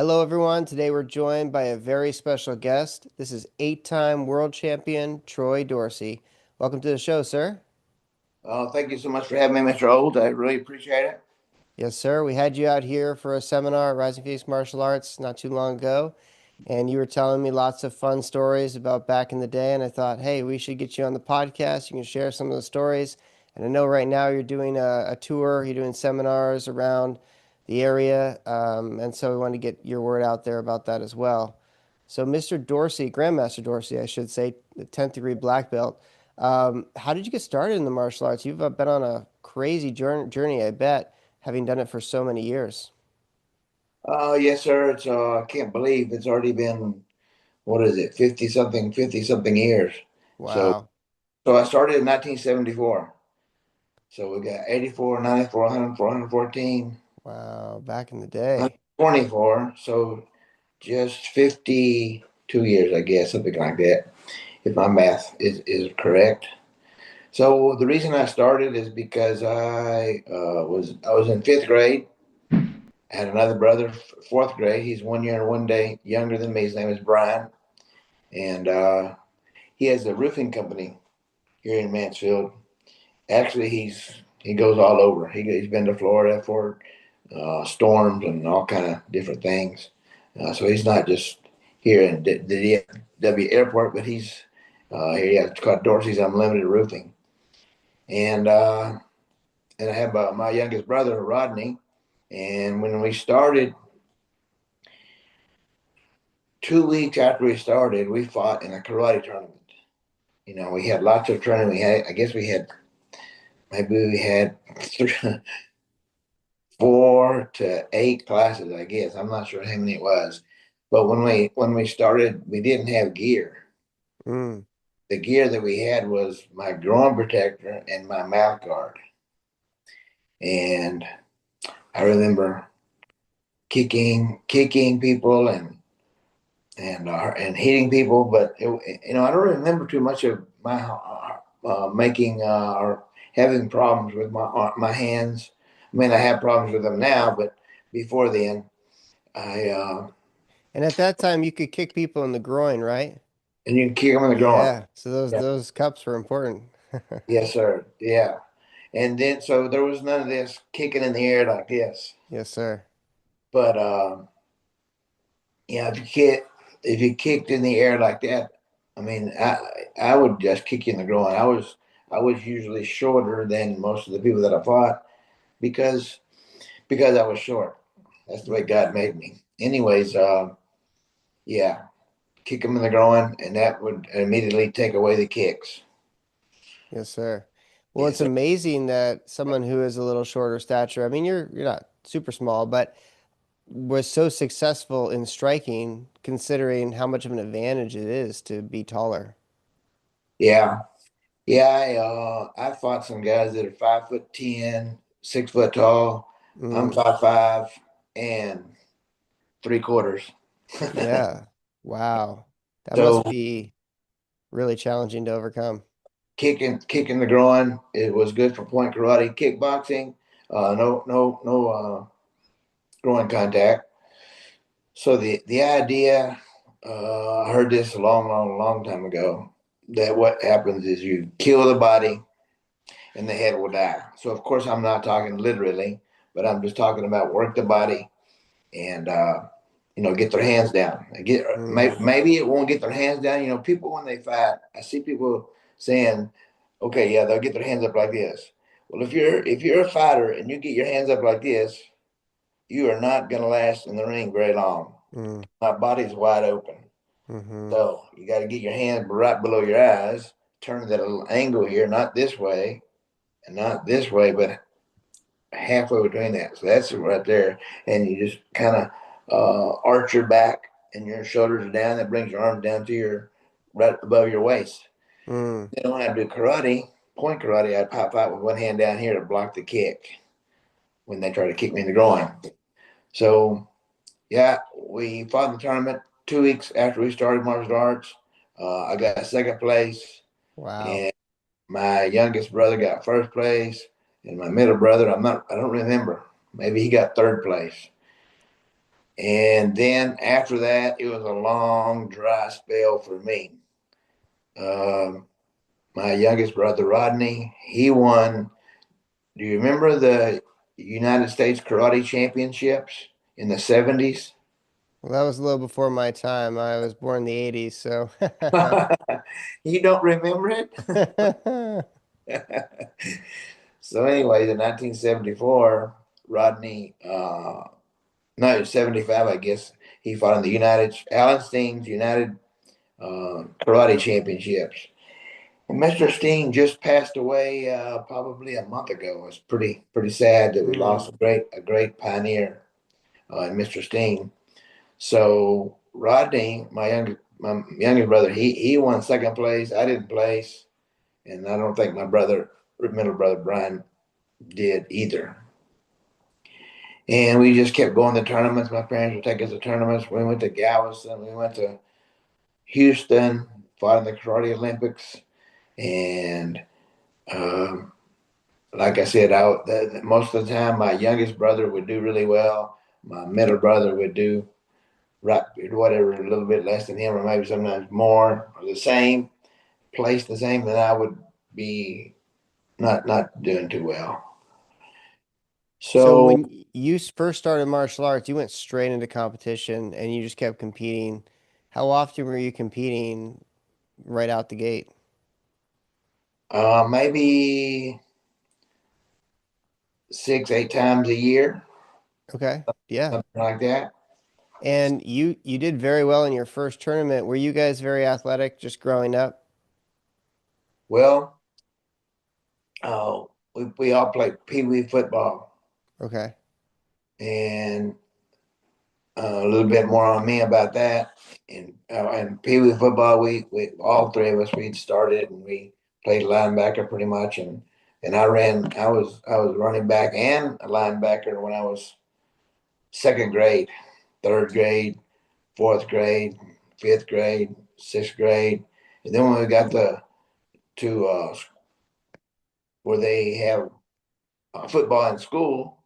Hello, everyone. Today we're joined by a very special guest. This is eight-time world champion Troy Dorsey. Welcome to the show, sir. Thank you so much for having me, Mr. Old. I really appreciate it. Yes, sir. We had you out here for a seminar at Rising Phoenix Martial Arts not too long ago, and you were telling me lots of fun stories about back in the day. And I thought, hey, we should get you on the podcast. You can share some of the stories. And I know right now you're doing a tour, you're doing seminars around the area, and so we wanted to get your word out there about that as well. So, Mr. Dorsey, Grandmaster Dorsey, I should say, the 10th degree black belt. How did you get started in the martial arts? You've been on a crazy journey, I bet, having done it for so many years. Yes, sir. I can't believe it's already been, what is it, 50 something years. So, Wow. so I started in 1974. So we got 84, 94, 100, 114, Wow. Back in the day. 124. So just 52 years, I guess, something like that, if my math is correct. So the reason I started is because I was in fifth grade. I had another brother, fourth grade. He's 1 year and 1 day younger than me. His name is Brian, and he has a roofing company here in Mansfield. Actually, he goes all over. He's been to Florida for storms and all kind of different things. So he's not just here in the DFW airport, but he's here. Yeah, it's called Dorsey's Unlimited Roofing, and uh, and I have my youngest brother Rodney. And when we started, 2 weeks after we started, we fought in a karate tournament. We had lots of training. I guess maybe we had 4 to 8 classes. I guess I'm not sure how many it was, but when we started, we didn't have gear. Mm. The gear that we had was my groin protector and my mouth guard. And I remember kicking people and hitting people, but I don't remember too much of my making or having problems with my hands. I mean, I have problems with them now, but before then, I And at that time, you could kick people in the groin, right? and you can kick them in the groin. Yeah. So those Yeah, those cups were important. yes, sir. Yeah, and then so there was none of this kicking in the air like this. Yes, sir. But yeah, if you kicked in the air like that, I mean, I would just kick you in the groin. I was usually shorter than most of the people that I fought because I was short. That's the way God made me. Anyways, yeah, kick them in the groin, and that would immediately take away the kicks. Yes, sir. Well, Yes, it's sir. amazing that someone who is a little shorter stature, I mean, you're not super small, but was so successful in striking, considering how much of an advantage it is to be taller. Yeah, yeah. I fought some guys that are 5'10", 6 foot tall. I'm Mm, 5'5" and 3/4. yeah. Wow. That So must be really challenging to overcome. kicking the groin, it was good for point karate. Kickboxing, no groin contact. So the idea, I heard this a long time ago, that what happens is you kill the body and the head will die. So of course I'm not talking literally, but I'm just talking about work the body and get their hands down. Mm, Maybe it won't get their hands down. People when they fight, I see people saying, "Okay, yeah, they'll get their hands up like this." Well, if you're a fighter and you get your hands up like this, you are not going to last in the ring very long. mm, My body's wide open. mm-hmm. So you got to get your hands right below your eyes, turn that little angle here, not this way and not this way, but halfway between that. So that's it right there. And you just kind of arch your back and your shoulders are down. That brings your arms down to your right above your waist. Mm. Then when I do karate, point karate, I'd pop out with one hand down here to block the kick when they try to kick me in the groin. So yeah, we fought in the tournament 2 weeks after we started martial arts. I got second place, Wow. and my youngest brother got first place, and my middle brother, I don't remember. Maybe he got third place. And then after that, it was a long, dry spell for me. Um, my youngest brother, Rodney, he won. Do you remember the United States Karate Championships in the 70s? Well, that was a little before my time. I was born in the 80s, so You don't remember it? So, anyways, in 1974, Rodney, no, 75, I guess, he fought in the Alan Steen's United Karate Championships. And Mr. Steen just passed away probably a month ago. It's pretty sad that we Hmm. lost a great pioneer in Mr. Steen. So Rodney, my youngest brother, he won second place. I didn't place, and I don't think my middle brother Brian, did either. And we just kept going to tournaments. My parents would take us to tournaments. We went to Galveston. We went to Houston, fought in the Karate Olympics, and um, like I said, most of the time my youngest brother would do really well. My middle brother would do right, whatever, a little bit less than him, or maybe sometimes more, or the same, place the same, and I would be not doing too well. So So when you first started martial arts, you went straight into competition and you just kept competing. How often were you competing right out the gate? maybe 6, 8 times a year, Okay. Yeah. something like that. And you did very well in your first tournament. Were you guys very athletic just growing up? Well, we all played pee wee football, Okay. and a little bit more on me about that. And Pee Wee football, we all three of us we'd started and we played linebacker pretty much, and I was running back and a linebacker when I was second grade, third grade, fourth grade, fifth grade, sixth grade, and then when we got to where they have football in school.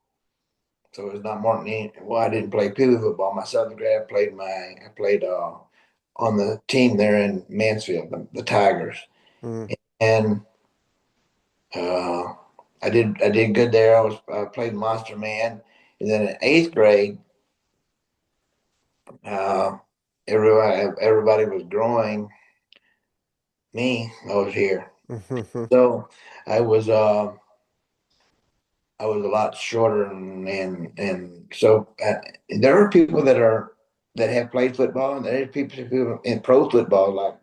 So it's not more than well, I didn't play Pee Wee football. My seventh grade, I played on the team there in Mansfield, the Tigers, Mm. and uh, I did good there. I played Monster Man, and then in eighth grade, uh, everybody was growing. Me, I was here, so I was uh, I was a lot shorter, and so there are people that have played football, and there's people in pro football. Like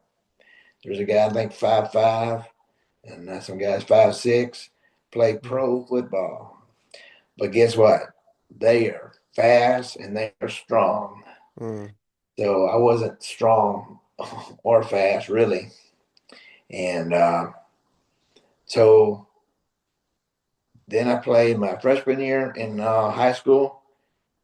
there's a guy I think 5'5", and some guys 5'6", play pro football. But guess what? They are fast and they are strong. Mm. So I wasn't strong or fast really, and so then I played my freshman year in high school.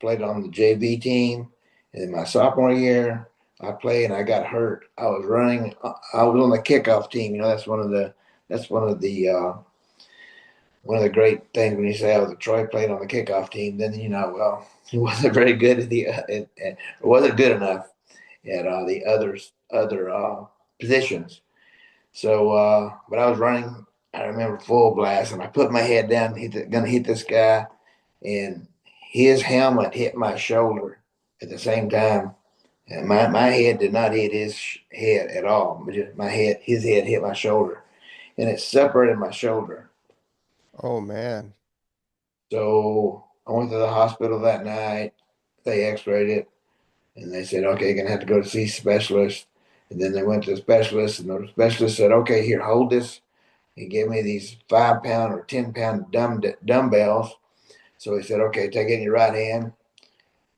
Played on the JV team. And in my sophomore year, I played and I got hurt. I was running. I was on the kickoff team. That's one of the great things when you say, "Oh, the Troy played on the kickoff team." Then well, he wasn't very good at it wasn't good enough at the other positions. So, but I was running. I remember full blast, and I put my head down, gonna hit this guy, and his helmet hit my shoulder at the same time. And my head did not hit his head at all, but just his head hit my shoulder, and it separated my shoulder. Oh man. So I went to the hospital that night. They x-rayed it, and they said, okay, you're going to have to go to see a specialist. And then they went to the specialist, and the specialist said, okay, here, hold this. He gave me these 5 pound or 10 pound dumbbells. So he said, okay, take it in your right hand.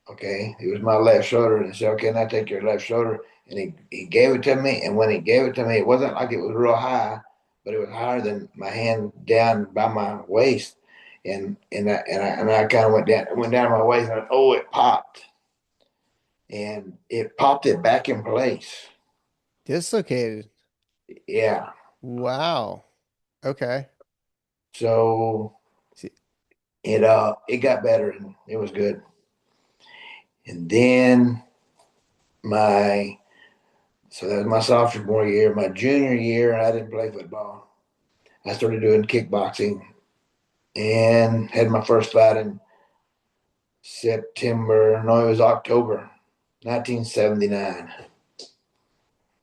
Okay, it was my left shoulder, and he said, okay, now take your left shoulder. And he gave it to me, and when he gave it to me, it wasn't like it was real high, but it was higher than my hand down by my waist. And I kind of went down my waist, and oh, it popped, and it popped it back in place. Dislocated. Yeah. Wow. Okay. So See, it got better, and it was good. And then my so that was my sophomore year. My junior year, I didn't play football. I started doing kickboxing and had my first fight in September. No, it was October, 1979.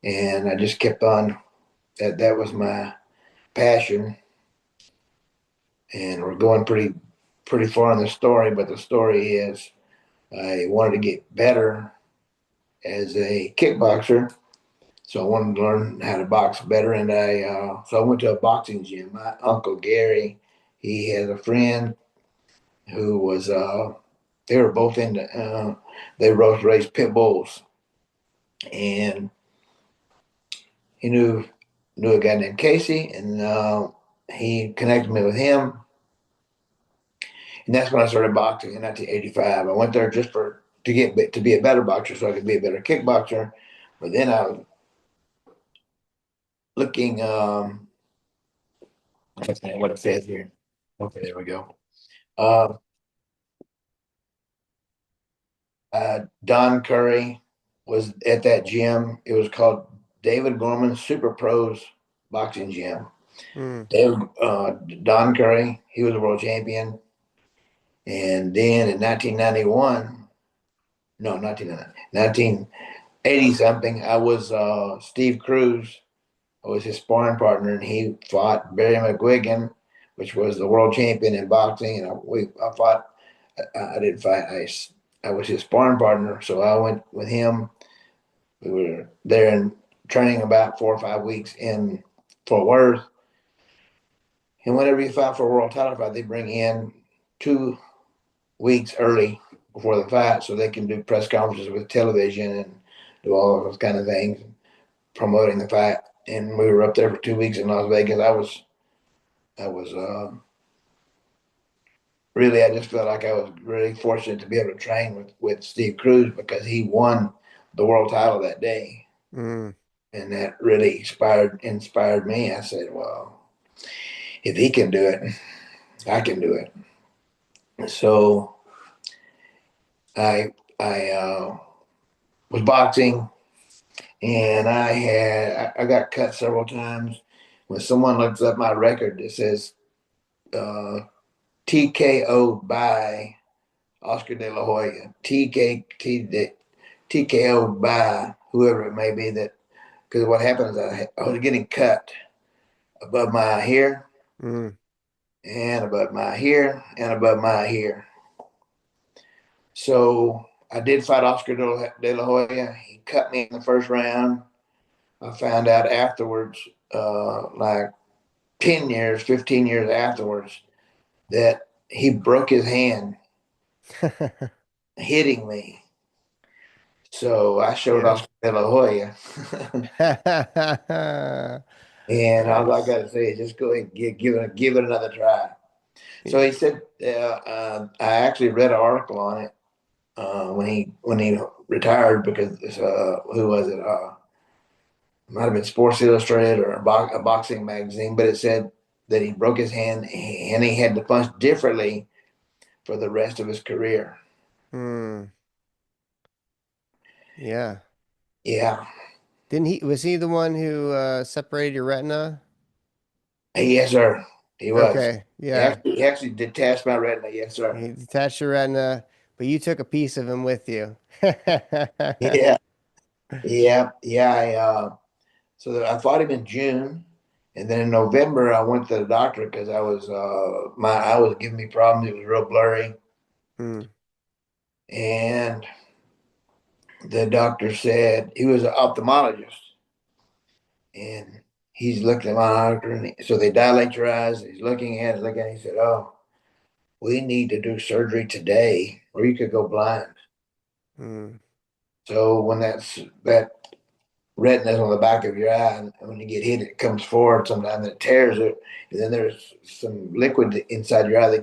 And I just kept on. That was my passion, and we're going pretty far in the story. But the story is, I wanted to get better as a kickboxer, so I wanted to learn how to box better. And I went to a boxing gym. My uncle Gary, he had a friend who was they were both into they both raised pit bulls, and he knew a guy named Casey, and he connected me with him, and that's when I started boxing in 1985. I went there just for to be a better boxer, so I could be a better kickboxer. But then I was looking. What's that? What it says here? Okay, there we go. Uh, Don Curry was at that gym. It was called David Gorman Super Pros Boxing Gym. Mm, David, Don Curry, he was a world champion. And then in 1991, no, 1980 something, I was Steve Cruz. I was his sparring partner, and he fought Barry McGuigan, which was the world champion in boxing. And I fought. I didn't fight. I was his sparring partner, so I went with him. We were there in training about 4 or 5 weeks in Fort Worth. And whenever you fight for a world title fight, they bring in 2 weeks early before the fight so they can do press conferences with television and do all those kind of things, promoting the fight. And we were up there for 2 weeks in Las Vegas. I was really, I just felt like I was really fortunate to be able to train with Steve Cruz because he won the world title that day. mm, And that really inspired me. I said, well, if he can do it, I can do it. So I was boxing, and I got cut several times. When someone looks up my record, it says uh, TKO by Oscar De La Hoya, TKO by whoever it may be. That because what happened is I was getting cut above my here mm. and above my here and above my here. So I did fight Oscar De La Hoya. He cut me in the first round. I found out afterwards, like 10 years, 15 years afterwards, that he broke his hand hitting me. So I showed Yeah. Oscar De La Hoya. And all I got Nice. to say is just go ahead and give it another try. So he said, I actually read an article on it when he retired because who was it? Might have been Sports Illustrated or a boxing magazine, but it said that he broke his hand and he had to punch differently for the rest of his career. Mm, yeah. Yeah, Didn't he, was he the one who separated your retina? yes, sir. He was. Okay. Yeah. He actually detached my retina. Yes, sir. He detached your retina, but you took a piece of him with you. Yeah, yeah. I fought him in June, and then in November I went to the doctor because my eye was giving me problems. It was real blurry, Mm, and the doctor said he was an ophthalmologist, and he's looking at my doctor, and so they dilate your eyes. He's looking at it. He said, "Oh, we need to do surgery today, or you could go blind." mm, So when that retina's on the back of your eye, and when you get hit, it comes forward sometimes and it tears it, and then there's some liquid inside your eye that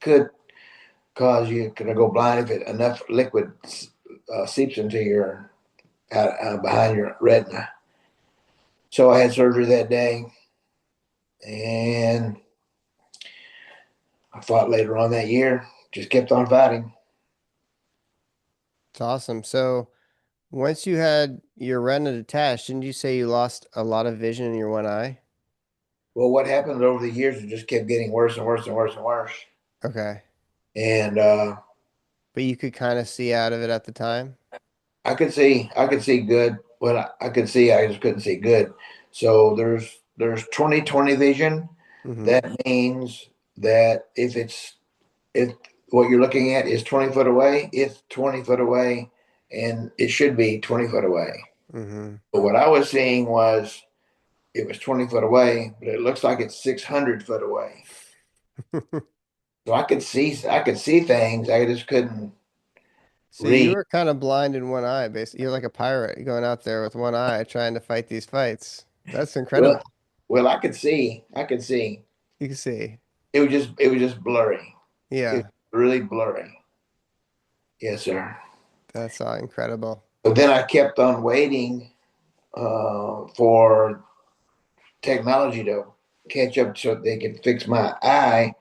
could cause you to go blind if enough liquid seeps into your behind your retina. So I had surgery that day, and I fought later on that year. Just kept on fighting. It's awesome. So once you had your retina detached, didn't you say you lost a lot of vision in your one eye? Well, what happened over the years, it just kept getting worse and worse and worse and worse. Okay. And But you could kind of see out of it at the time? I could see good. Well, I could see, I just couldn't see good. So there's 20/20 vision. Mm-hmm. That means that if what you're looking at is 20 foot away, it's 20 foot away, and it should be 20 foot away. Mm-hmm. But what I was seeing was it was 20 foot away, but it looks like it's 600 foot away. So I could see things. I just couldn't So you read. were kind of blind in one eye, basically. You're like a pirate going out there with one eye trying to fight these fights. That's Well, incredible. well, I could see. I could see. You can see. It was just blurry. It was Yeah, really blurry. Yes, sir. that's incredible. But then I kept on waiting for technology to catch up so they could fix my eye.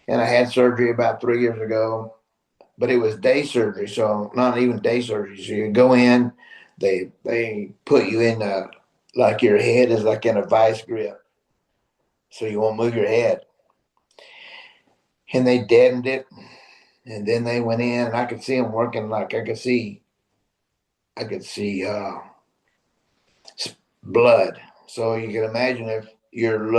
And I had surgery about 3 years ago, but it was day surgery, so not even day surgery. So you go in, they put you in like your head is like in a vice grip, so you won't move your head. And they deadened it, and then they went in, and I could see them working. Like I could see blood. So you can imagine if you're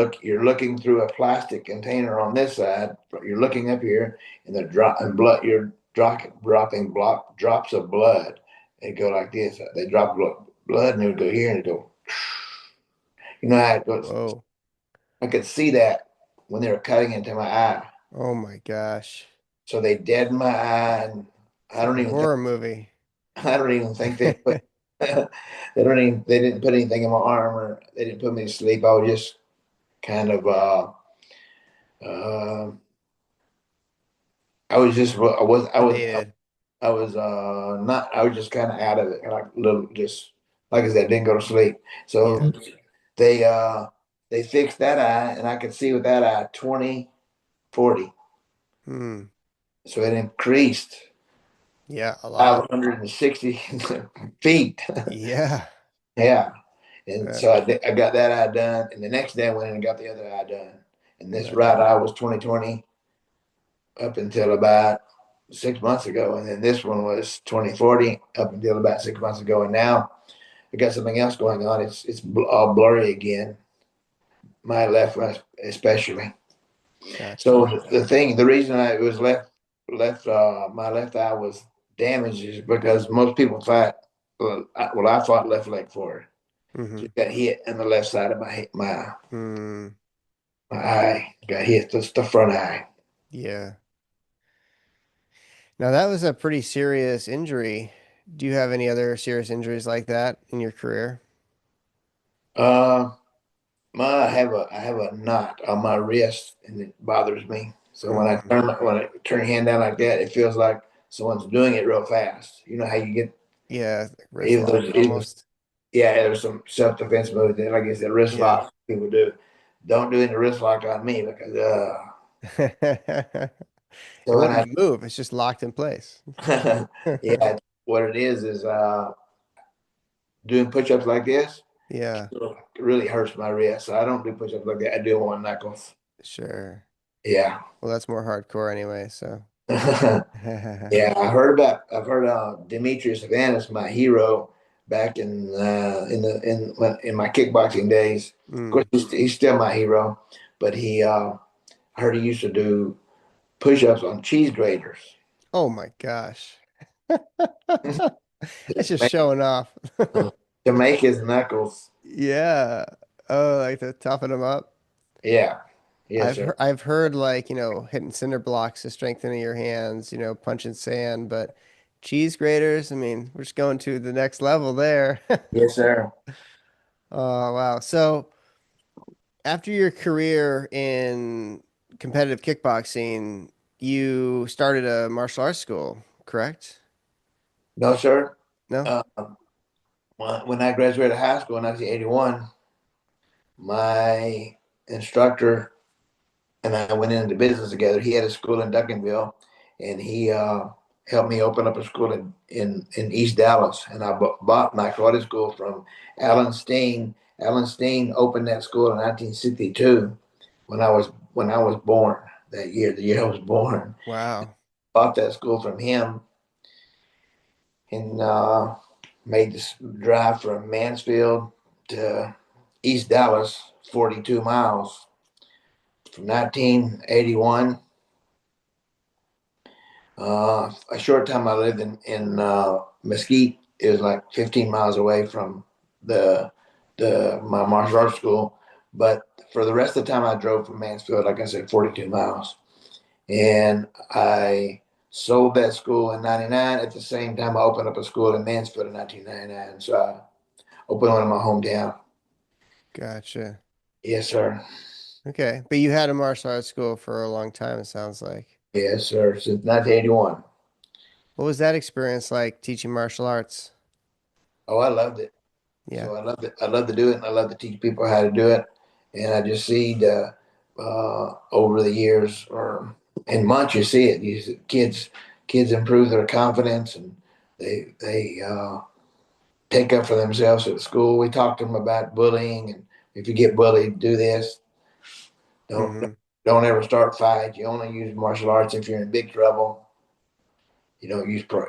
looking through a plastic container on this side, you're looking up here, and the drop and blood you're dropping block drops of blood. They go like this. They drop blood, and it would go here, and it go. You know how it goes. Whoa. I could see that when they were cutting into my eye. Oh my gosh. So they deadened my eye, and It's I like don't a even think horror movie. I don't even think they put they didn't put anything in my arm, or they didn't put me to sleep. I was just kind of uh, I was just Sedated. I was not I was just kind of out of it, like little just like I said, didn't go to sleep. Yeah. So they uh they fixed that eye, and I could see with that eye 20/40. Hmm. So it increased Yeah, a lot. 560 feet. Yeah. Yeah. And Uh, so I got that eye done, and the next day I went in and got the other eye done. And this that's right eye was 20/20 up until about 6 months ago, and then this one was 20/40 up until about 6 months ago, and now I got something else going on. It's all blurry again. My left one especially. gotcha. So the reason I was my left eye was damaged is because most people thought, I thought left leg forward. Mm-hmm. Just got hit on the left side of Hmm. my eye. Got hit the front eye. Yeah. Now that was a pretty serious injury. Do you have any other serious injuries like that in your career? Uh, I have a knot on my wrist, and it bothers me. So Mm. when I turn your hand down like that, it feels like someone's doing it real fast. You know how you get Yeah, like wrist even though lock almost. yeah, there's some self defense moves that, like I said, wrist Yeah. lock people do. Don't do any wrist lock on me because It so when I wouldn't move. It's just locked in place. yeah, what it is doing push ups like this. Yeah, It really hurts my wrist. So I don't do push ups like that. I do them on knuckles. sure. Yeah. Well, that's more hardcore anyway, so. Yeah, I've heard Demetrius Avanis, my hero, back in my kickboxing days. Of course, Mm. he's still my hero, but I heard he used to do push-ups on cheese graters Oh my gosh. That's to just make, showing off. to make his knuckles. Yeah. Oh, like to toughen them up. Yeah, yes, sir. I've heard like, hitting cinder blocks to strengthening your hands, punching sand, but cheese graters, I mean, we're just going to the next level there. Yes, sir. Oh, wow. So after your career in competitive kickboxing, you started a martial arts school, correct? No, sir. No? Uh, when I graduated high school in 1981, my instructor and I went into business together. He had a school in Duncanville, and helped me open up a school in East Dallas, and I bought my karate school from Alan Steen. Alan Steen opened that school in 1962 when I was born that year, the year I was born. Wow. Bought that school from him and made this drive from Mansfield to East Dallas, 42 miles from 1981. A short time I lived in Mesquite. It was like 15 miles away from the my martial arts school. But for the rest of the time, I drove from Mansfield, like I said, 42 miles. And I sold that school in '99. At the same time, I opened up a school in Mansfield in 1999. So I opened one in my hometown. Gotcha. Yes, sir. Okay. But you had a martial arts school for a long time, it sounds like. Yes, sir. Since 1981. What was that experience like teaching martial arts? Oh, I loved it. Yeah. So I love it. I love to do it, and I love to teach people how to do it. And I just see over the years or in months, you see it. Kids improve their confidence, and they take up for themselves at school. We talk to them about bullying, and if you get bullied, do this. Don't Hmm. don't ever start fights. You only use martial arts if you're in big trouble. You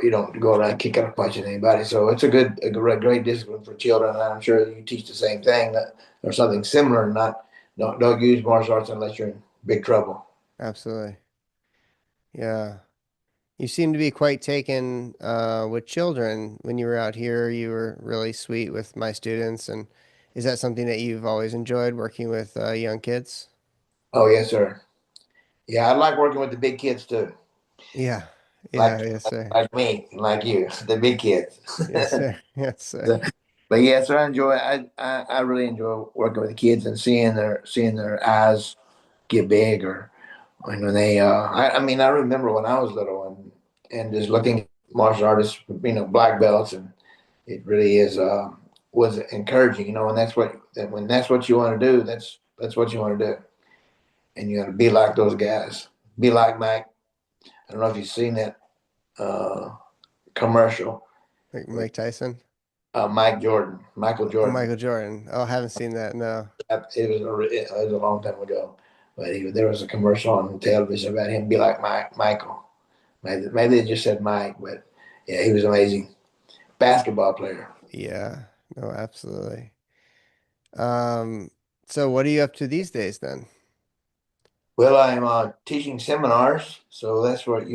don't go around kicking or punching anybody. So it's a great discipline for children. And I'm sure you teach the same thing or something similar. Not don't use martial arts unless you're in big trouble. Absolutely. Yeah. You seem to be quite taken with children. When you were out here, you were really sweet with my students. And is that something that you've always enjoyed working with young kids? Oh yes, sir. Yeah, I like working with the big kids too, Yeah. Yeah. like Yes, sir. like me, like you, the big kids. Yes, sir. Yes, sir. But yeah, so I really enjoy working with the kids and seeing their eyes get big or when they I mean I remember when I was little and just looking at martial artists, black belts, and it really is was encouraging, and that's what when that's what you want to do, that's what you want to do, and you got to be like those guys, be like Mike. I don't know if you've seen that uh, commercial Like with Mike Tyson. Michael Oh, Jordan. Michael Jordan. Oh, I haven't seen that. No. It was a long time ago, but there was a commercial on television about him be like Michael. Maybe they just said Mike, but yeah, he was amazing basketball player. Yeah. No, absolutely. Um, so what are you up to these days then? Well, I'm teaching seminars, so that's where how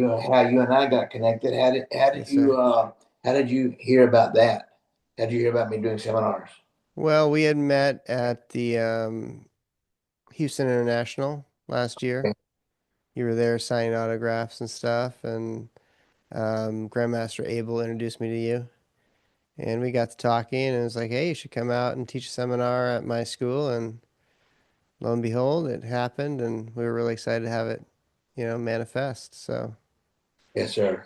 you and I got connected. Yes, sir. how did you hear about that? How did you hear about me doing seminars? Well, we had met at the Houston International last year. You were there signing autographs and stuff, and Grandmaster Abel introduced me to you, and we got to talking, and it was like, hey, you should come out and teach a seminar at my school, and lo and behold, it happened, and we were really excited to have it, manifest. So, Yes, sir.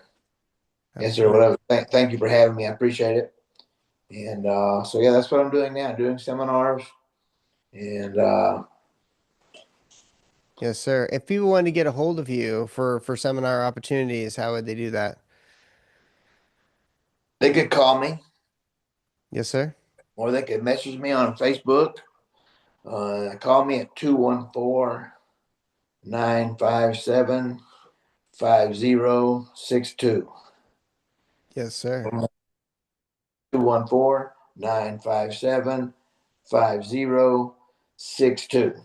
Yes, sir. absolutely. Whatever. Thank you for having me. I appreciate it. And so yeah, that's what I'm doing now. Doing seminars, and Yes, sir. If people wanted to get a hold of you for seminar opportunities, how would they do that? they could call me Yes, sir. or they could message me on Facebook. Call me at 214-957-5062. Yes, sir. 214-957-5062.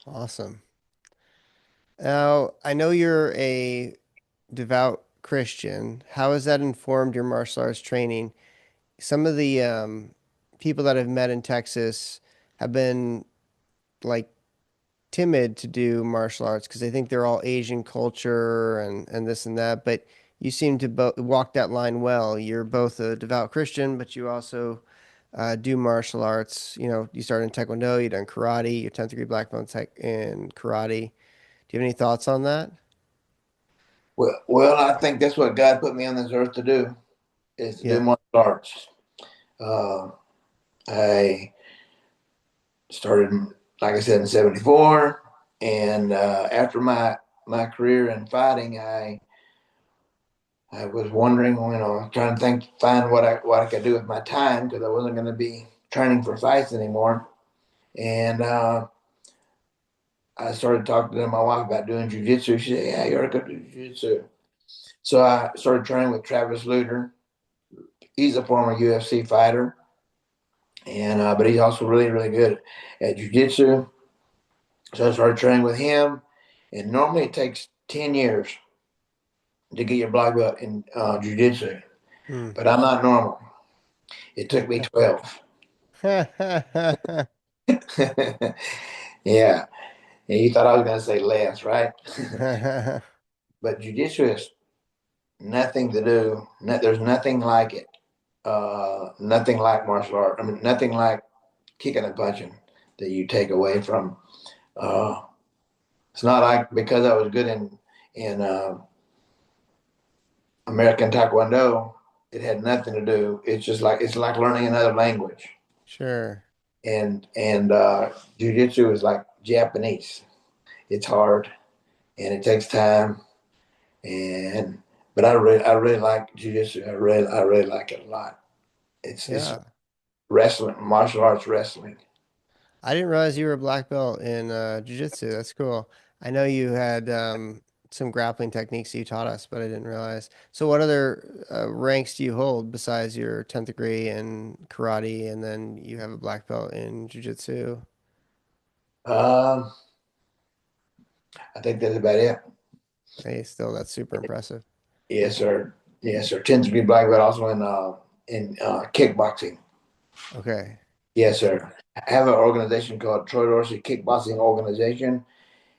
Awesome. Now, I know you're a devout Christian. How has that informed your martial arts training? Some of the people that I've met in Texas have been like timid to do martial arts because they think they're all Asian culture and this and that. But you seem to walk that line well. You're both a devout Christian, but you also do martial arts. You started in Taekwondo, you've done karate, you're 10th degree black belt in karate. Do you have any thoughts on that? Well, I think that's what God put me on this earth to do is to do Yeah. martial arts. Uh, I started, like I said, in '74, and after my career in fighting, I I was wondering, trying to find what I could do with my time because I wasn't going to be training for fights anymore. And I started talking to my wife about doing jujitsu. She said, "Yeah, you ought to go do jujitsu." So I started training with Travis Luter. He's a former UFC fighter, and but he's also really, really good at jujitsu. So I started training with him, and normally it takes 10 years to get your black belt in jujitsu, Hmm. but I'm not normal. It took me 12. Yeah, and you thought I was going to say less, right? But jujitsu is nothing to do. There's nothing like it. Nothing like martial art. I mean, nothing like kicking and punching that you take away from. Uh, it's not like because I was good in American Taekwondo, it had nothing to do. It's like learning another language. Sure. And jujitsu is like Japanese. It's hard and it takes time. And but I really like jujitsu. I really like it a lot. It's Yeah. wrestling, martial arts wrestling. I didn't realize you were a black belt in jiu-jitsu. That's cool. I know you had some grappling techniques you taught us, but I didn't realize. So what other ranks do you hold besides your 10th degree in karate, and then you have a black belt in jiu-jitsu? Um, I think that's about it. Hey, still, that's super impressive. Yes, sir. Yes, sir. 10th degree black belt also in kickboxing. Okay. Yes, sir. I have an organization called Troy Dorsey Kickboxing Organization,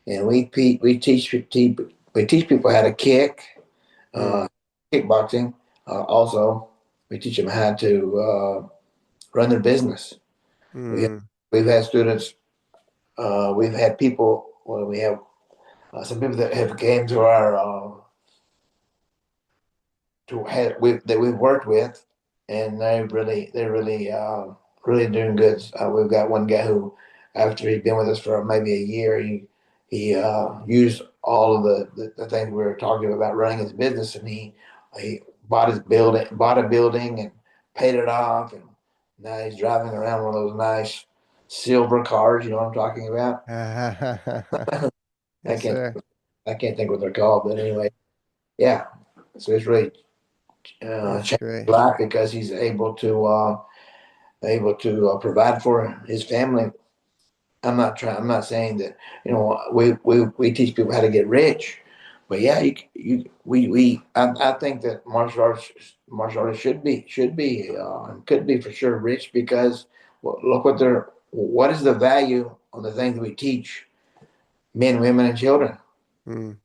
and we teach people how to kick, Mm, uh, kickboxing. Also, we teach them how to run their business. We have, mm, we've had students. We've had people. Well, we have some people that have came to our that we've worked with, and they're really doing good. We've got one guy who, after he'd been with us for maybe a year, he used all of the things we were talking about running his business, and he bought a building and paid it off, and now he's driving around one of those nice silver cars. You know what I'm talking about? mm. I Yes, can't sir. I can't think what they're called, but anyway, yeah. So it's really That's changed great. his life because he's able to provide for his family. I'm not saying that we teach people how to get rich, but yeah, you we I think that martial artists should be and could be for sure rich because look what is the value on the things we teach men, women, and children. Mm,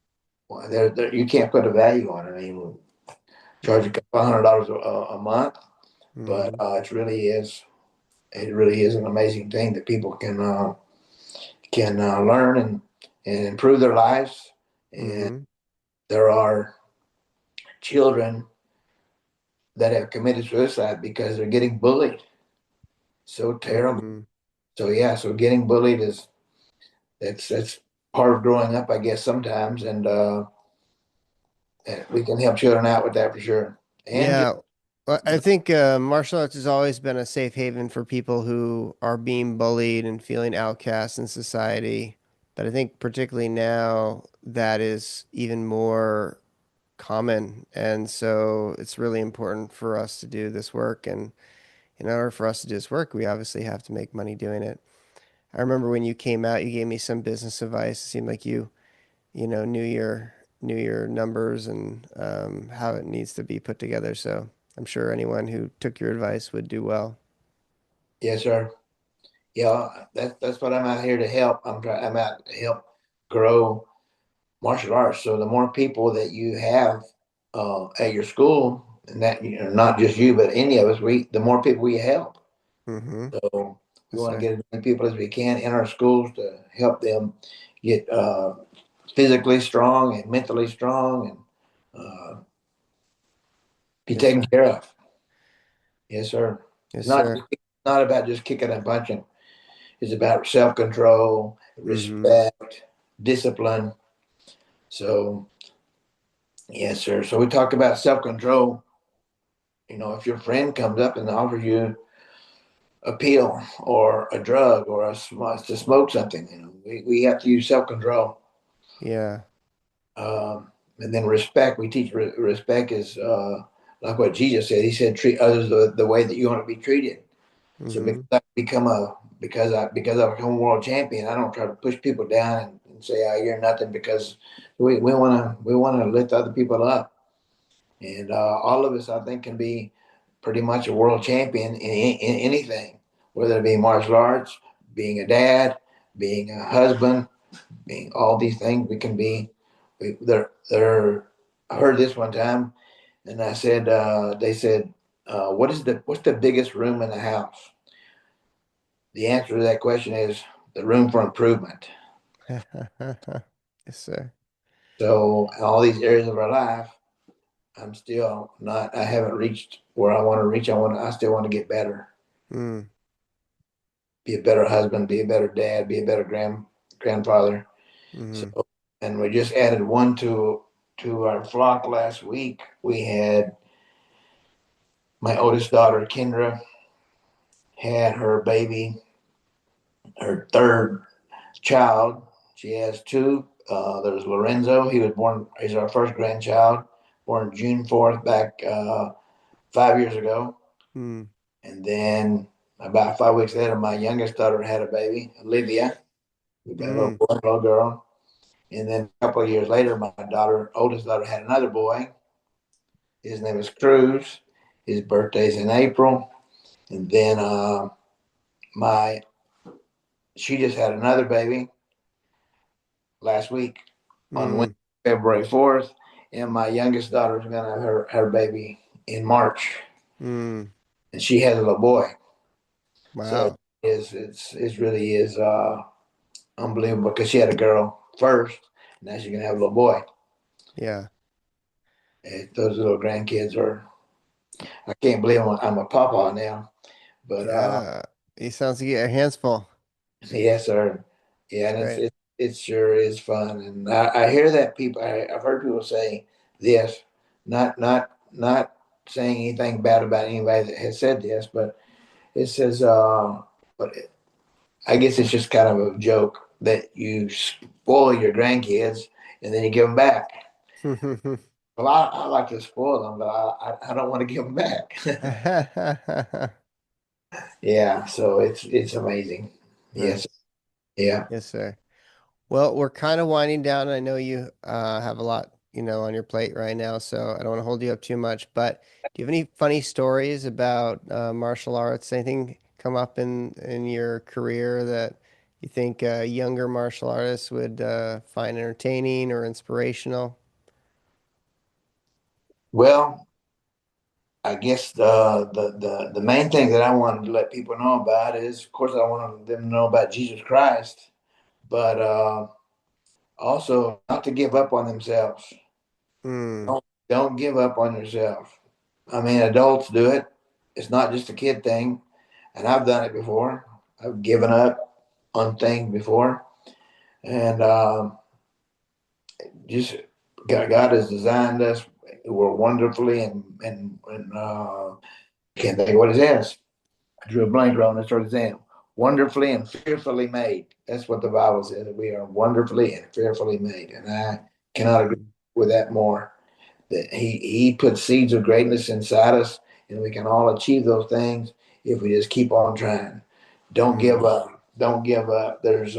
Well, you can't put a value on it. I mean, charge a mm, couple $100 a month, but mm-hmm, it really is an amazing thing that people can learn and improve their lives. And mm-hmm, there are children that have committed suicide because they're getting bullied. So terrible. mm-hmm. So yeah, so getting bullied is that's part of growing up, I guess, sometimes, and we can help children out with that for sure. And Yeah, well, I think martial arts has always been a safe haven for people who are being bullied and feeling outcast in society. But I think particularly now that is even more common. And so it's really important for us to do this work. And in order for us to do this work, we obviously have to make money doing it. I remember when you came out, you gave me some business advice. It seemed like you knew your numbers and how it needs to be put together. So I'm sure anyone who took your advice would do well. yes, sir. Yeah, that's what I'm out here to help. I'm out to help grow martial arts. So the more people that you have at your school, and that not just you, but any of us, the more people we help. Mm-hmm. So we Yes, want to sir. get as many people as we can in our schools to help them get physically strong and mentally strong and be Yes, taken sir. care of. Yes, sir. Yes, It's not sir. not about just kicking and punching. It's about self control, Mm-hmm. respect, discipline. So Yes, sir. So we talk about self-control. If your friend comes up and offers you a pill or a drug or to smoke something, we have to use self-control. Yeah. And then respect. We teach respect is like what Jesus said. He said, "Treat others the way that you want to be treated." So Mm-hmm. because I become a world champion, I don't try to push people down and say, "Oh, you're nothing," because we want to lift other people up. And all of us, I think, can be pretty much a world champion in anything, whether it be martial arts, being a dad, being a husband, being all these things. We can be. I heard this one time, and I said, they said, what's the biggest room in the house? The answer to that question is the room for improvement. Yes, sir. So in all these areas of our life, I'm still not. I haven't reached where I want to reach. I still want to get better. Mm, Be a better husband. Be a better dad. Be a better grandfather. So, mm-hmm. and we just added one to our flock last week. We had my oldest daughter, Kendra, had her baby, her third child. She has two. There's Lorenzo. He was born. He's our first grandchild, born June 4th, back 5 years ago. Mm, And then about 5 weeks later, my youngest daughter had a baby, Olivia. We got a little mm, boy, a little girl. And then a couple of years later, my oldest daughter, had another boy. His name is Cruz. His birthday's in April. And then my she just had another baby last week on Wednesday, mm, February 4th, and my youngest daughter is going to have her baby in March, mm. and she has a little boy. So Wow. it really is unbelievable because she had a girl first, now she's going to have a little boy. Yeah. Those little grandkids are. I can't believe I'm a papa now, but Yeah. It sounds like you get your hands full. yes, sir. Yeah, It's and great. it sure is fun, and I hear that I've heard people say this, not saying anything bad about anybody that has said this, but it says, but I guess it's just kind of a joke that you spoil your grandkids and then you give them back. Well, I like to spoil them, but I don't want to give them back. Yeah, so it's amazing. Yes, Nice. yeah. Yes, sir. Well, we're kind of winding down. I know you have a lot, on your plate right now, so I don't want to hold you up too much. But do you have any funny stories about martial arts? Anything come up in your career that you think younger martial artists would find entertaining or inspirational? Well, I guess the main thing that I wanted to let people know about is, of course, I wanted them to know about Jesus Christ, but also not to give up on themselves. Mm, Don't give up on yourself. I mean, adults do it. It's not just a kid thing, and I've done it before. I've given up on things before, and just God has designed us. We're wonderfully and can't think of what it is. I drew a blank on this sort of thing. Wonderfully and fearfully made. That's what the Bible says. That we are wonderfully and fearfully made, and I cannot agree mm, with that more. That He put seeds of greatness inside us, and we can all achieve those things if we just keep on trying. Don't give mm, up. Don't give up. There's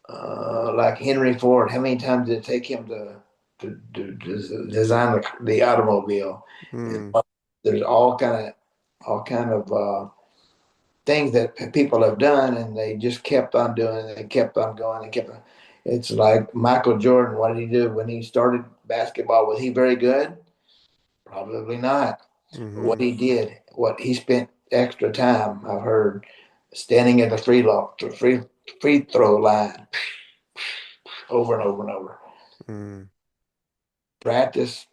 like Henry Ford. How many times did it take him to design the automobile? And mm, there's all kind of things that people have done, and they just kept on doing it. They kept on going. They kept on. It's like Michael Jordan. What did he do when he started basketball? Was he very good? Probably not. But what mm, he did, what he spent extra time, I've heard, standing at the free throw line over and over and over. mm, Practice,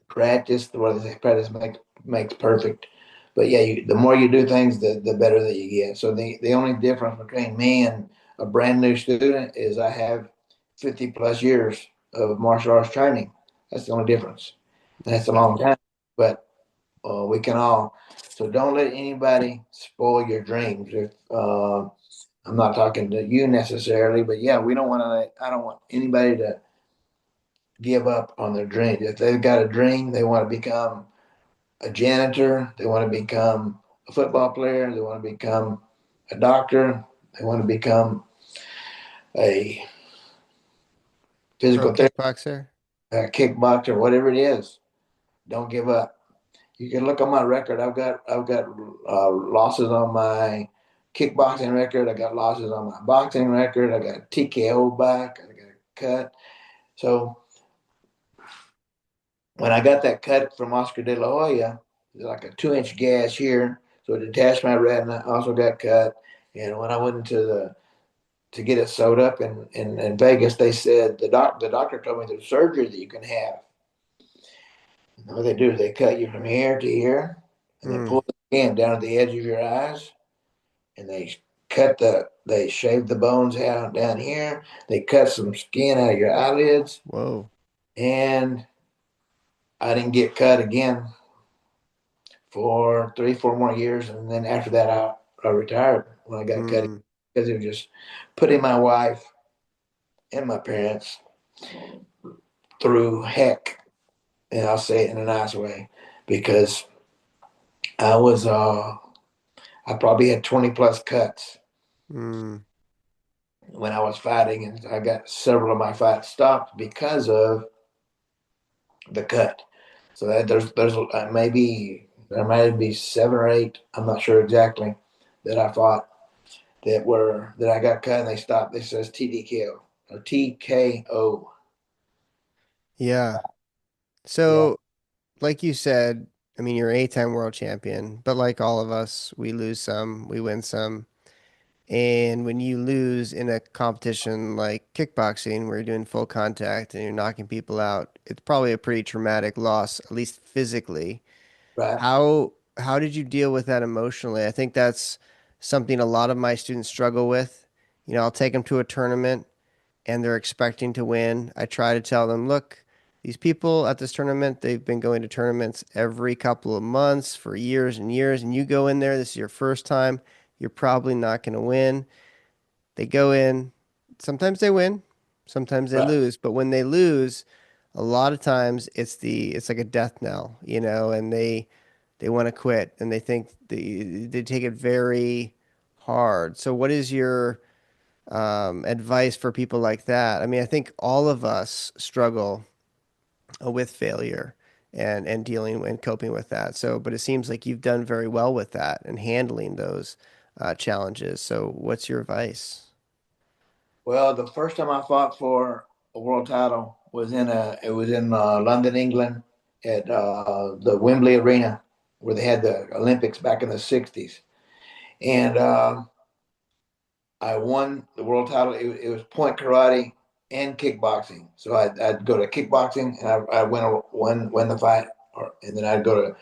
practice. What do they say? Practice makes perfect. But yeah, the more you do things, the better that you get. So the only difference between me and a brand new student is I have 50 plus years of martial arts training. That's the only difference. That's a That's long time, but we can all. So don't let anybody spoil your dreams. If I'm not talking to you necessarily, but yeah, we don't want to. I don't want anybody to give up on their dreams. If they've got a dream, they want to become a janitor, they want to become a football player, they want to become a doctor, they want to become a pro physical therapist, kickboxer. a kickboxer, whatever it is. Don't give up. You can look on my record. I've got losses on my kickboxing record. I got losses on my boxing record. I got TKO back. I got a cut. So when I got that cut from Oscar De La Hoya, it was like a 2 inch gash here. So it detached my retina. I also got cut. And when I went into the to get it sewed up in Vegas, they said the doctor told me there's surgery that you can have. And what they do is they cut you from here to here, and they Mm, pull the skin down to the edge of your eyes, and they shave the bones out down here. They cut some skin out of your eyelids, whoa. and I didn't get cut again for 3, 4 more years, and then after that, I retired when I got cut Mm, because it was just putting my wife and my parents through heck, and I'll say it in a nice way because I was I probably had 20 plus cuts mm, when I was fighting, and I got several of my fights stopped because of the cut. So that there's maybe there might be 7 or 8. I'm not sure exactly that I fought that I got cut and they stopped. They says TDKO or TKO. yeah. Yeah, So, like you said, I mean, you're an 8-time world champion, but like all of us, we lose some, we win some. And when you lose in a competition like kickboxing, where you're doing full contact and you're knocking people out, it's probably a pretty traumatic loss, at least physically. right, How did you deal with that emotionally? I think that's something a lot of my students struggle with. You know, I'll take them to a tournament and they're expecting to win. I try to tell them, look, these people at this tournament, they've been going to tournaments every couple of months for years and years, and you go in there, this is your first time, you're probably not going to win. They go in, sometimes they win, sometimes they right, lose, but when they lose, a lot of times it's like a death knell, you know, and they want to quit and they think they take it very hard. So what is your advice for people like that? I mean, I think all of us struggle with failure and dealing and coping with that. So, but it seems like you've done very well with that and handling those challenges. So, what's your advice? Well, the first time I fought for a world title was in London, England, at the Wembley Arena, where they had the Olympics back in the '60s, and I won the world title. It was point karate and kickboxing. So I'd go to kickboxing and I win the fight, and then I'd go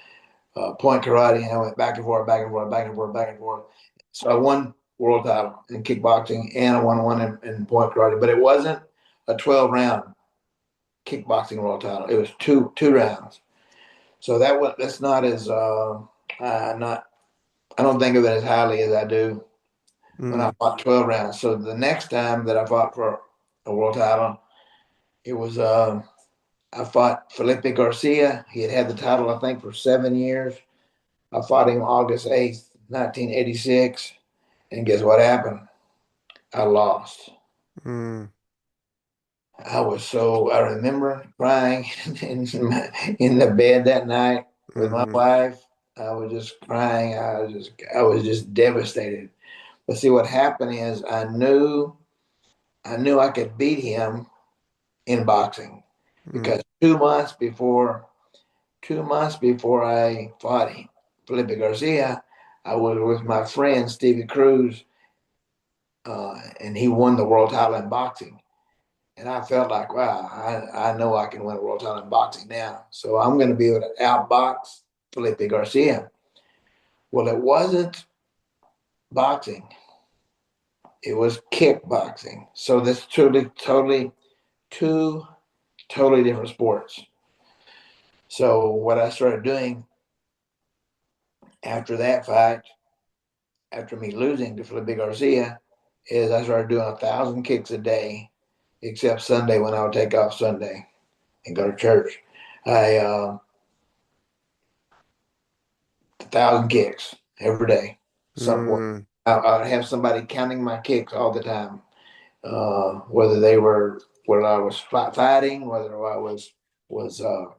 to point karate, and I went back and forth, back and forth, back and forth, back and forth. So I won world title in kickboxing, and I won one in point karate. But it wasn't a 12 round kickboxing world title. It was two rounds. So that's not as not. I don't think of it as highly as I do when I Mm, fought 12 rounds. So the next time that I fought for a world title, it was I fought Felipe Garcia. He had the title, I think, for 7 years. I fought him August 8th, 1986. And guess what happened? I lost. mm, I remember crying in the bed that night with my mm, wife. I was just crying. I was just devastated. But see, what happened is I knew I could beat him in boxing mm, because 2 months before I fought Felipe Garcia, I was with my friend Stevie Cruz, and he won the world title in boxing. And I felt like, wow, I know I can win a world title in boxing now. So I'm going to be able to outbox Felipe Garcia. Well, it wasn't boxing; it was kickboxing. So that's totally two. totally different sports. So what I started doing after that fight, after me losing to Felipe Garcia, is I started doing 1,000 kicks a day, except Sunday when I would take off Sunday and go to church. I 1,000 kicks every day. Somewhere Mm, I'd have somebody counting my kicks all the time, whether they were whether I was fighting, whether I was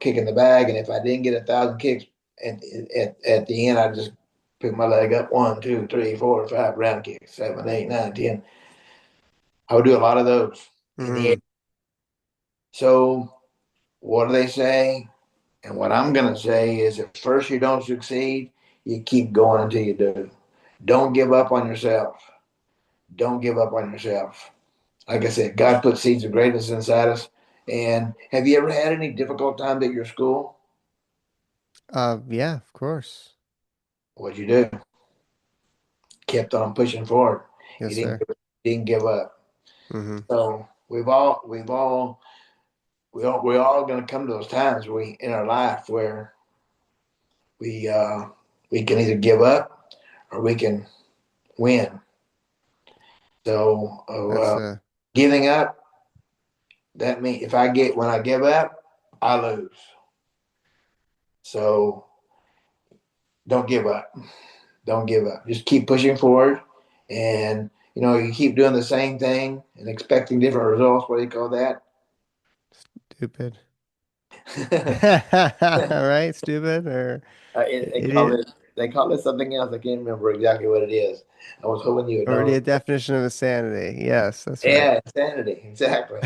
kicking the bag, and if I didn't get 1,000 kicks, at the end I just pick my leg up, 1, 2, 3, 4, 5 round kicks, 7, 8, 9, 10. I would do a lot of those in the air. mm, So what do they say? And what I'm going to say is, at first you don't succeed, you keep going until you do. Don't give up on yourself. Don't give up on yourself. Like I said, God put seeds of greatness inside us. And have you ever had any difficult times at your school? yeah, of course. What'd you do? Kept on pushing forward. You Yes, didn't sir. didn't give up. Mm-hmm. So we're all going to come to those times in our life where we uh, we can either give up or we can win. So That's giving up, that means if I get when I give up, I lose. So don't give up. Don't give up. Just keep pushing forward, and you keep doing the same thing and expecting different results. What do you call that? stupid. Right? Stupid or idiot? They call it something else. I can't remember exactly what it is. I was hoping you would Already know. a definition of insanity. Yes, that's right. Yeah, insanity. Exactly.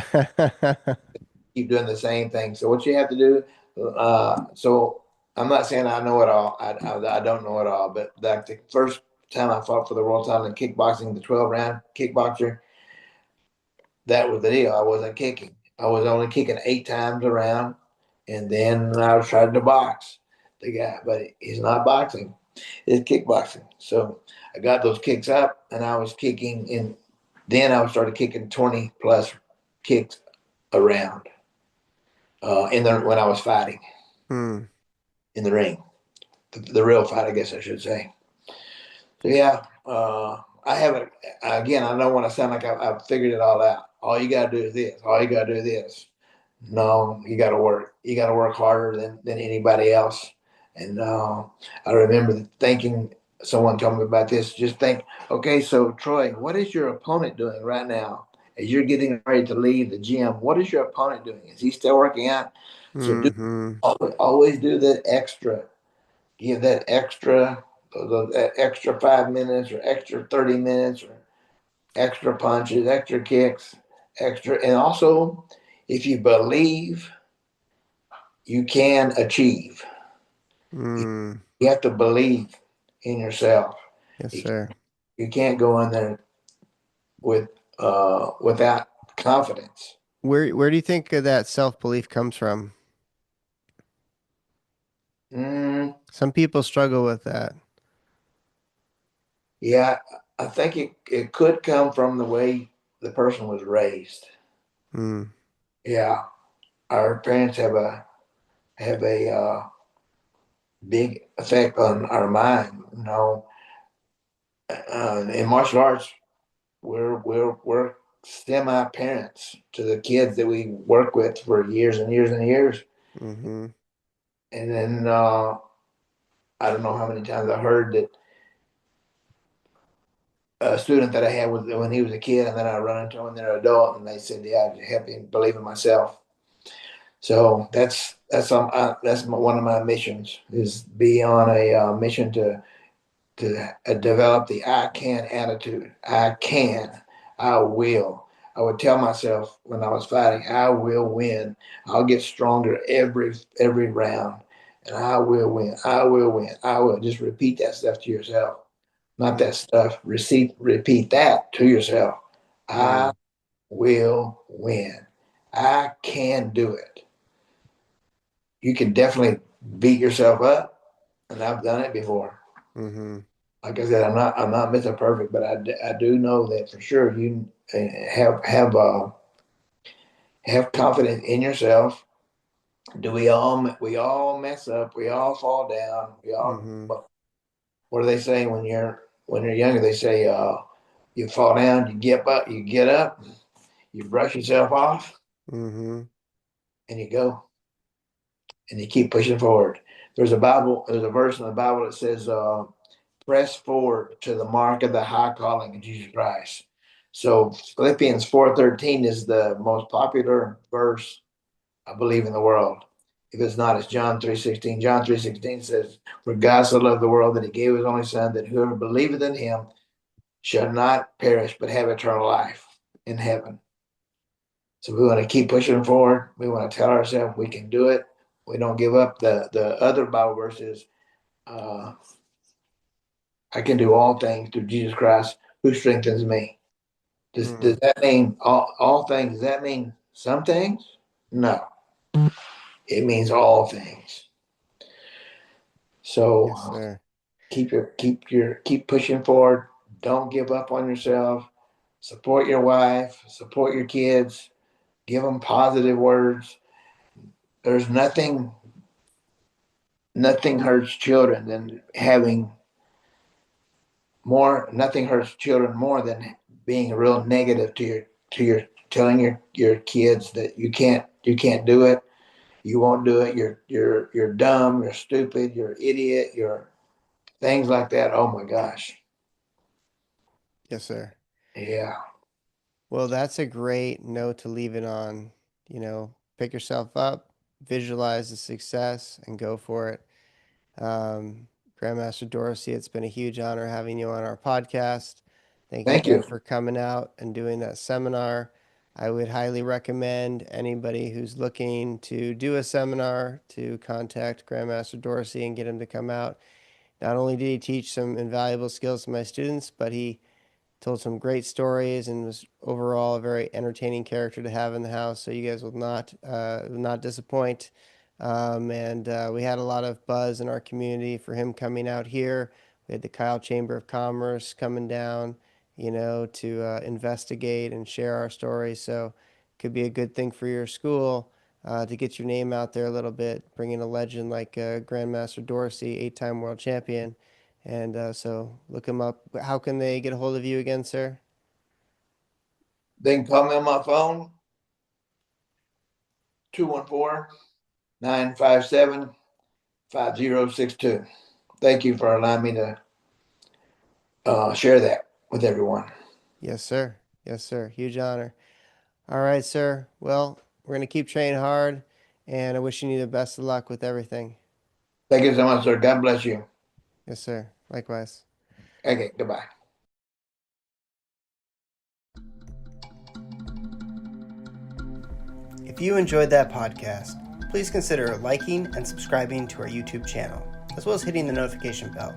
Keep doing the same thing. So what you have to do. So I'm not saying I know it all. I don't know it all. But like the first time I fought for the world title in kickboxing, the 12 round kickboxer, that was the deal. I wasn't kicking. I was only kicking 8 times around, and then I was trying to box the guy, but he's not boxing. It's kickboxing. So I got those kicks up, and I was kicking, and then I started kicking 20 plus kicks around in the when I was fighting Hmm. in the ring, the real fight, I guess I should say. So yeah, I haven't. Again, I don't want to sound like I've figured it all out. All you got to do is this. All you got to do is this. No, you got to work. You got to work harder than anybody else. And I remember thinking, someone told me about this. Just think, okay, so Troy, what is your opponent doing right now? As you're getting ready to leave the gym, what is your opponent doing? Is he still working out? So Mm-hmm. always do that extra. Give that extra, that extra 5 minutes or extra 30 minutes or extra punches, extra kicks, extra. And also, if you believe, you can achieve. Mm. You have to believe in yourself. Yes, You, sir. you can't go in there with without confidence. Where do you think that self-belief comes from? Mm, Some people struggle with that. yeah, I think it could come from the way the person was raised. Mm. Yeah, our parents have a big effect on our mind. In martial arts, we're semi parents to the kids that we work with for years and years and years. Mm-hmm. And then I don't know how many times I heard that a student that I had was when he was a kid, and then I run into them when they're an adult, and they said, "Yeah, I help me believe in myself." So that's one of my missions is be on a mission to develop the I can attitude. I can. I will. I would tell myself when I was fighting, I will win. I'll get stronger every round, and I will win. I will win. I will. Just repeat that stuff to yourself. Not that stuff. Repeat that to yourself. I Mm. will win. I can do it. You can definitely beat yourself up, and I've done it before. Mm-hmm. Like I said, I'm not Mr. Perfect, but I do know that for sure you have Have confidence in yourself. Do we all mess up? We all fall down. We all Mm-hmm. what do they say when you're younger? They say you fall down, you get up, you brush yourself off, Mm-hmm. and you go and you keep pushing forward. There's a verse in the Bible that says, press forward to the mark of the high calling of Jesus Christ. So Philippians 4:13 is the most popular verse, I believe, in the world. If it's not, it's John 3:16. John 3:16 says, for God so loved the world that he gave his only son, that whoever believeth in him shall not perish, but have eternal life in heaven. So we want to keep pushing forward. We want to tell ourselves we can do it. We don't give up. The other Bible verse is, uh, I can do all things through Jesus Christ who strengthens me. Does Mm. that mean all things? Does that mean some things? No, it means all things. So Yes, sir. keep pushing forward. Don't give up on yourself. Support your wife. Support your kids. Give them positive words. There's nothing hurts children than having more. Nothing hurts children more than being real negative to your telling your kids that you can't do it. You won't do it. You're dumb. You're stupid. You're idiot. You're things like that. Oh my gosh. Yes, sir. Yeah. Well, that's a great note to leave it on. Pick yourself up, visualize the success, and go for it. Grandmaster Dorsey, it's been a huge honor having you on our podcast. Thank you Thank again you. for coming out and doing that seminar. I would highly recommend anybody who's looking to do a seminar to contact Grandmaster Dorsey and get him to come out. Not only did he teach some invaluable skills to my students, but he told some great stories and was overall a very entertaining character to have in the house. So you guys will not disappoint. And we had a lot of buzz in our community for him coming out here. We had the Kyle Chamber of Commerce coming down, to investigate and share our story. So it could be a good thing for your school to get your name out there a little bit, bringing a legend like Grandmaster Dorsey, 8-time world champion. And so look him up. How can they get a hold of you again, sir? They can call me on my phone, 214-957-5062. Thank you for allowing me to share that with everyone. Yes, sir. Yes, sir. Huge honor. All right, sir. Well, we're going to keep training hard, and I'm wishing you the best of luck with everything. Thank you so much, sir. God bless you. Yes, sir. Likewise. Okay, goodbye. If you enjoyed that podcast, please consider liking and subscribing to our YouTube channel, as well as hitting the notification bell.